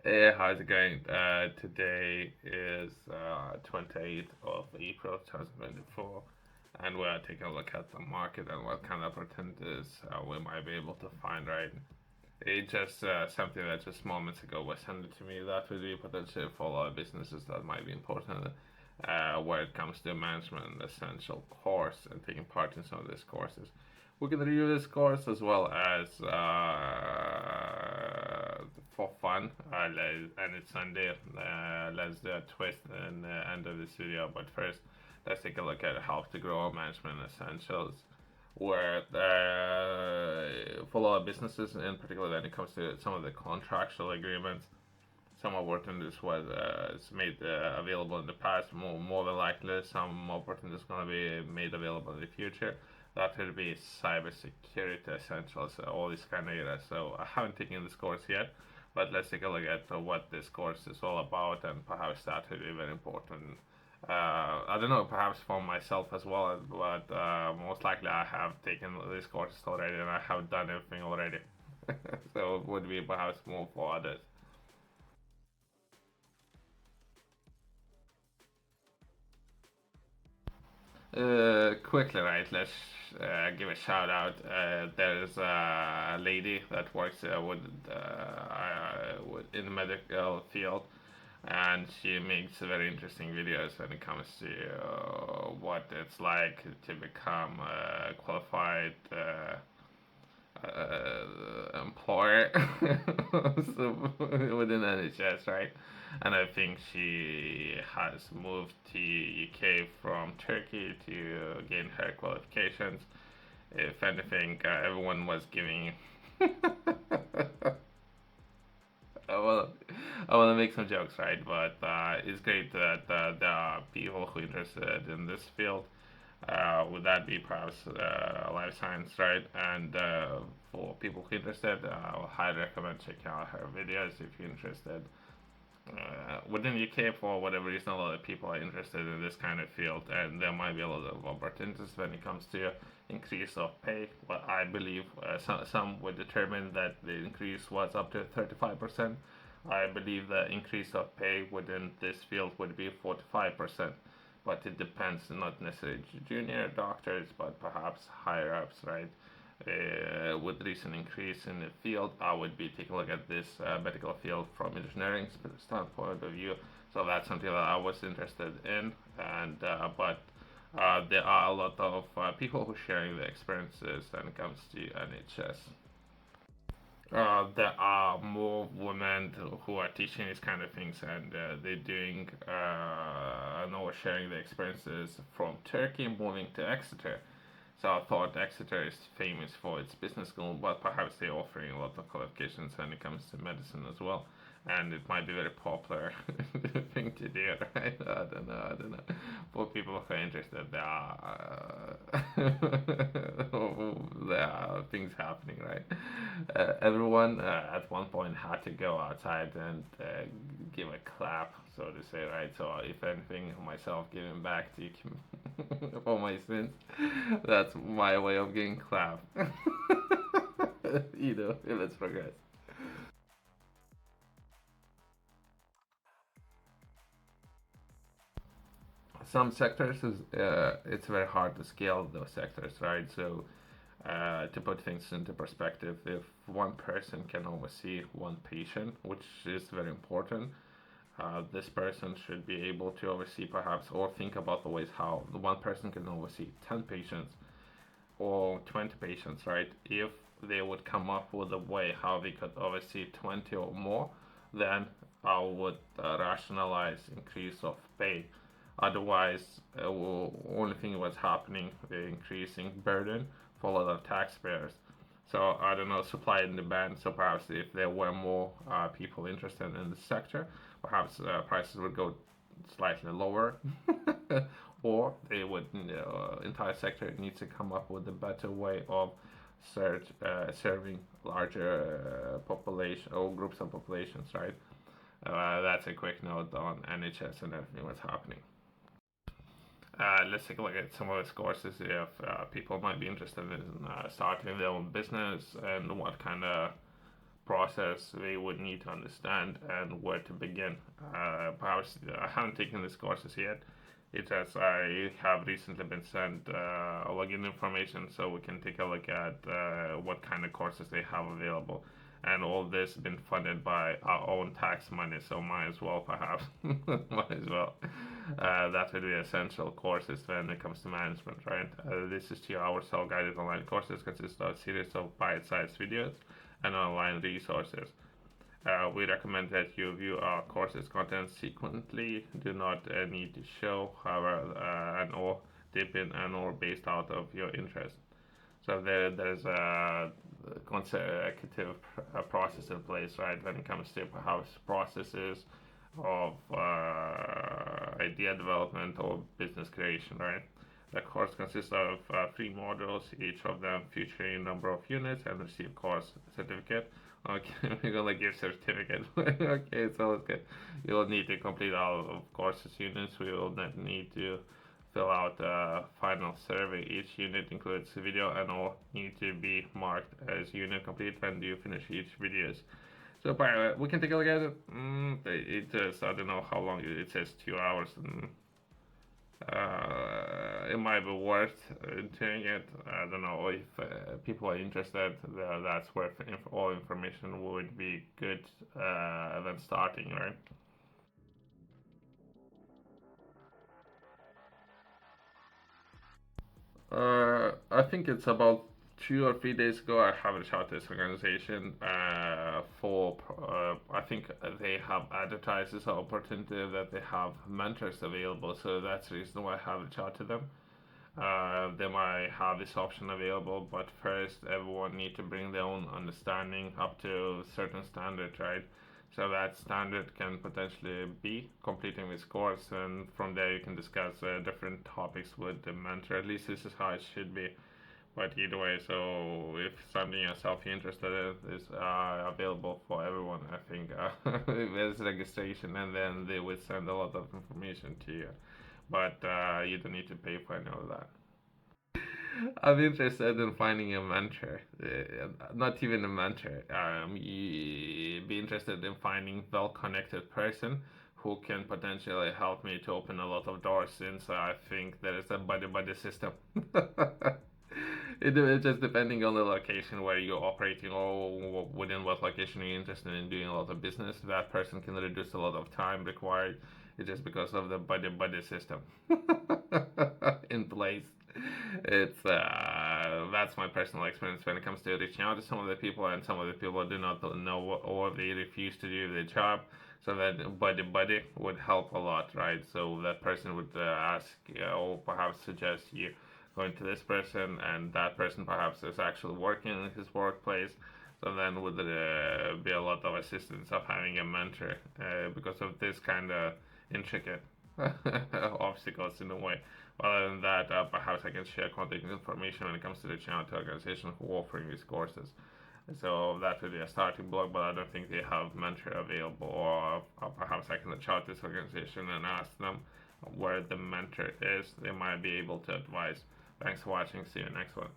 Hey, how's it going? Today is 28th of April 2024, and we're taking a look at the market and what kind of opportunities we might be able to find, right? It just something that just moments ago was handed to me that would be potential for a lot of businesses that might be important where it comes to management essential course and taking part in some of these courses. We can review this course as well as for fun. And it's Sunday. Let's do a twist in the end of this video. But first, let's take a look at how to grow management essentials. Where for a lot of businesses, in particular, when it comes to some of the contractual agreements, some opportunities was it's made available in the past. More than likely, some opportunities going to be made available in the future. That would be cybersecurity essentials, all these kind of areas. So I haven't taken this course yet, but let's take a look at what this course is all about, and perhaps that would be very important. I don't know, perhaps for myself as well, but most likely I have taken these courses already and I have done everything already. So it would be perhaps more for others. Quickly, right? Let's give a shout out. There's a lady that works in the medical field, and she makes very interesting videos when it comes to what it's like to become a qualified employer so, within NHS, right? And I think she has moved to UK from Turkey to gain her qualifications. If anything, everyone was giving. Well, I want to make some jokes, right? But it's great that there are people who are interested in this field. Would that be perhaps life science, right? And for people who are interested, I will highly recommend checking out her videos if you're interested. Within the UK, for whatever reason, a lot of people are interested in this kind of field, and there might be a lot of opportunities when it comes to increase of pay. Well, I believe some would determine that the increase was up to 35%. I believe the increase of pay within this field would be 45%, but it depends, not necessarily junior doctors, but perhaps higher ups, right? With recent increase in the field, I would be taking a look at this medical field from engineering standpoint of view. So that's something that I was interested in, and but there are a lot of people who are sharing their experiences when it comes to NHS. There are more women who are teaching these kind of things, and they're doing, I know, sharing their experiences from Turkey moving to Exeter. So I thought Exeter is famous for its business school, but perhaps they're offering a lot of qualifications when it comes to medicine as well. And it might be very popular thing to do, right? I don't know. For people who are interested, there are things happening, right? Everyone at one point had to go outside and give a clap, so to say, right? So if anything, myself giving back to you for my sins, that's my way of getting clap. Let's progress. Some sectors is it's very hard to scale those sectors, right? So to put things into perspective, if one person can oversee one patient, which is very important, this person should be able to oversee perhaps or think about the ways how the one person can oversee 10 patients or 20 patients, right? If they would come up with a way how they could oversee 20 or more, then I would rationalize increase of pay. Otherwise, only thing was happening, the increasing burden for a lot of taxpayers. So I don't know, supply and demand. So perhaps if there were more people interested in the sector, perhaps prices would go slightly lower, or they would, entire sector needs to come up with a better way of serving larger population or groups of populations, right? That's a quick note on NHS and everything that's happening. Let's take a look at some of those courses if people might be interested in starting their own business and what kind of process they would need to understand and where to begin. Perhaps I haven't taken these courses yet. It's as I have recently been sent login information, so we can take a look at what kind of courses they have available. And all this been funded by our own tax money, so might as well, perhaps, might as well. That would be essential courses when it comes to management, right? This is 2 hour self-guided online courses consist of a series of bite-sized videos and online resources. We recommend that you view our courses content sequentially. Do not need to show, however, and or dip in and or based out of your interest. So there's a consecutive process in place, right? When it comes to perhaps processes of idea development or business creation, right? The course consists of 3 modules, each of them featuring a number of units and receive course certificate. Okay, we're gonna give certificate. Okay, so it's good. You'll need to complete all of courses units. We will not need to fill out a final survey. Each unit includes a video and all need to be marked as unit complete when you finish each videos. So we can take a look at it. It says, I don't know how long it says 2 hours, and it might be worth doing it. I don't know if people are interested. That's where all information would be good when starting, right? I think it's about 2 or 3 days ago. I have reached out to this organization for. I think they have advertised this opportunity that they have mentors available. So that's the reason why I have reached out to them. They might have this option available, but first everyone need to bring their own understanding up to certain standard, right? So that standard can potentially be completing this course, and from there you can discuss different topics with the mentor. At least this is how it should be. But either way, so if something yourself you're interested in is available for everyone, I think there's registration, and then they will send a lot of information to you. But you don't need to pay for any of that. I'm interested in finding a mentor, not even a mentor. Be interested in finding well-connected person who can potentially help me to open a lot of doors. Since I think there is a buddy system. It just depending on the location where you're operating or within what location you're interested in doing a lot of business. That person can reduce a lot of time required. It's just because of the buddy system in place. It's That's my personal experience when it comes to reaching out to some of the people, and some of the people do not know or they refuse to do their job. So that buddy would help a lot, right? So that person would ask or perhaps suggest you going to this person, and that person perhaps is actually working in his workplace. So then would be a lot of assistance of having a mentor because of this kind of intricate obstacles in a way. Other than that, perhaps I can share contact information when it comes to the channel to organization who are offering these courses. So that would be a starting block, but I don't think they have mentor available. Or perhaps I can reach out to this organization and ask them where the mentor is. They might be able to advise. Thanks for watching. See you next one.